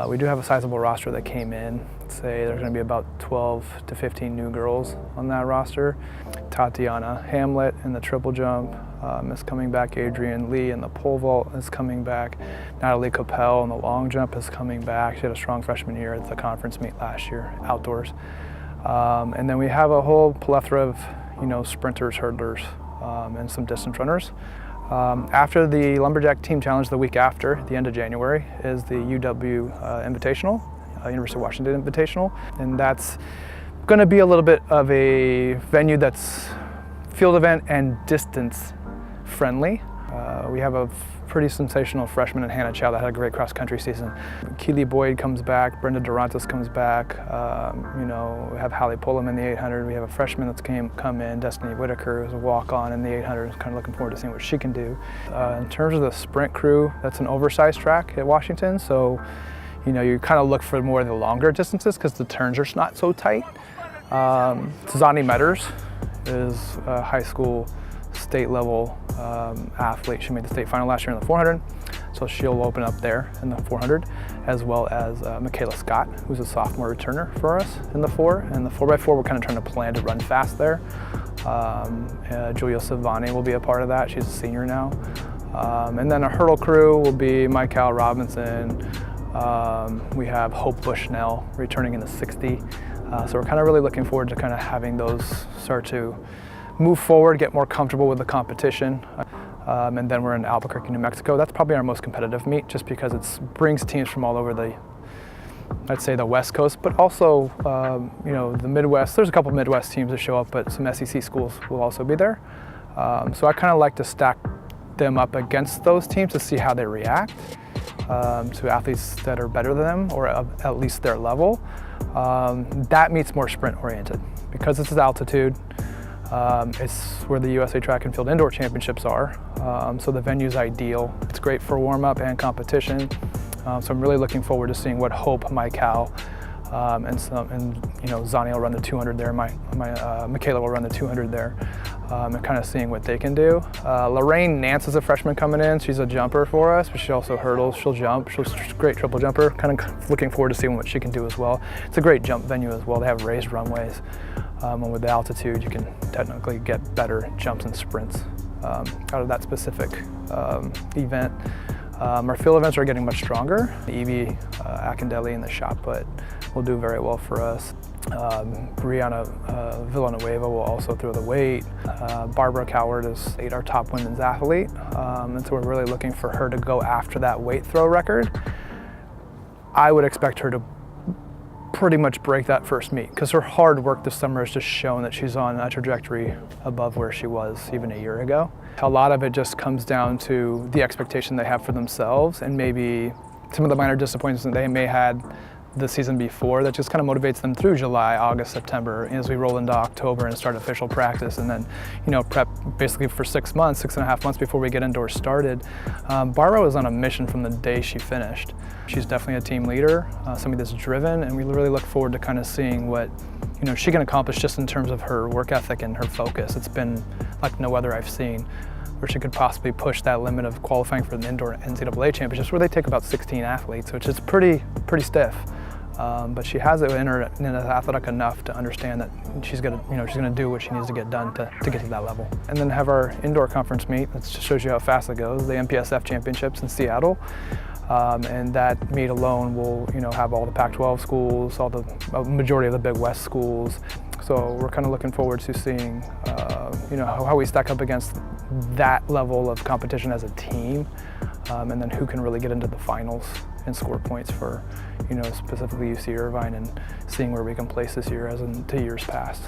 We do have a sizable roster that came in. Say there's going to be about 12 to 15 new girls on that roster. Tatiana Hamlet in the triple jump is coming back. Adrian Lee in the pole vault is coming back. Natalie Capel in the long jump is coming back. She had a strong freshman year at the conference meet last year, outdoors. And then we have a whole plethora of sprinters, hurdlers, and some distance runners. After the Lumberjack Team Challenge the week after, the end of January, is the UW Invitational, University of Washington Invitational. And that's going to be a little bit of a venue that's field event and distance friendly. We have a pretty sensational freshman in Hannah Chow that had a great cross-country season. Keely Boyd comes back, Brenda Durantes comes back, we have Hallie Pullum in the 800, we have a freshman that's come in, Destiny Whitaker, who's a walk-on in the 800, kind of looking forward to seeing what she can do. In terms of the sprint crew, that's an oversized track at Washington, so you kind of look for more of the longer distances because the turns are not so tight. Zani Metters is a high school state level athlete. She made the state final last year in the 400, so she'll open up there in the 400, as well as Michaela Scott, who's a sophomore returner for us in the 4. And the 4x4, we're kind of trying to plan to run fast there. Julia Savani will be a part of that. She's a senior now. And then our hurdle crew will be Mike Cal Robinson. We have Hope Bushnell returning in the 60. So we're kind of really looking forward to kind of having those start to move forward, get more comfortable with the competition. And then we're in Albuquerque, New Mexico. That's probably our most competitive meet just because it brings teams from all over I'd say the West Coast, but also, the Midwest. There's a couple Midwest teams that show up, but some SEC schools will also be there. So I kind of like to stack them up against those teams to see how they react to athletes that are better than them or at least their level. That meet's more sprint oriented because this is altitude. It's where the USA Track and Field Indoor Championships are, so the venue's ideal. It's great for warm-up and competition, so I'm really looking forward to seeing what Hope, Mike Cal, and Zani will run the 200 there. Michaela will run the 200 there, and kind of seeing what they can do. Lorraine Nance is a freshman coming in. She's a jumper for us, but she also hurdles. She'll jump. She's a great triple jumper. Kind of looking forward to seeing what she can do as well. It's a great jump venue as well. They have raised runways, and with the altitude, you can technically get better jumps and sprints out of that specific event. Our field events are getting much stronger. Evie Akindelli in the shot put will do very well for us. Brianna Villanueva will also throw the weight. Barbara Coward is our top women's athlete, and so we're really looking for her to go after that weight throw record. I would expect her to pretty much break that first meet because her hard work this summer has just shown that she's on a trajectory above where she was even a year ago. A lot of it just comes down to the expectation they have for themselves and maybe some of the minor disappointments that they may had the season before that just kind of motivates them through July, August, September as we roll into October and start official practice and then prep basically for 6 months, 6.5 months before we get indoors started. Barbara was on a mission from the day she finished. She's definitely a team leader, somebody that's driven, and we really look forward to kind of seeing what she can accomplish just in terms of her work ethic and her focus. It's been like no other I've seen, where she could possibly push that limit of qualifying for the indoor NCAA championships, where they take about 16 athletes, which is pretty stiff. But she has it in her and is athletic enough to understand that she's gonna do what she needs to get done to get to that level. And then have our indoor conference meet. That just shows you how fast it goes. The MPSF championships in Seattle. And that meet alone will have all the Pac-12 schools, all the majority of the Big West schools. So we're kind of looking forward to seeing how we stack up against that level of competition as a team, and then who can really get into the finals and score points for specifically UC Irvine, and seeing where we can place this year as in 2 years past.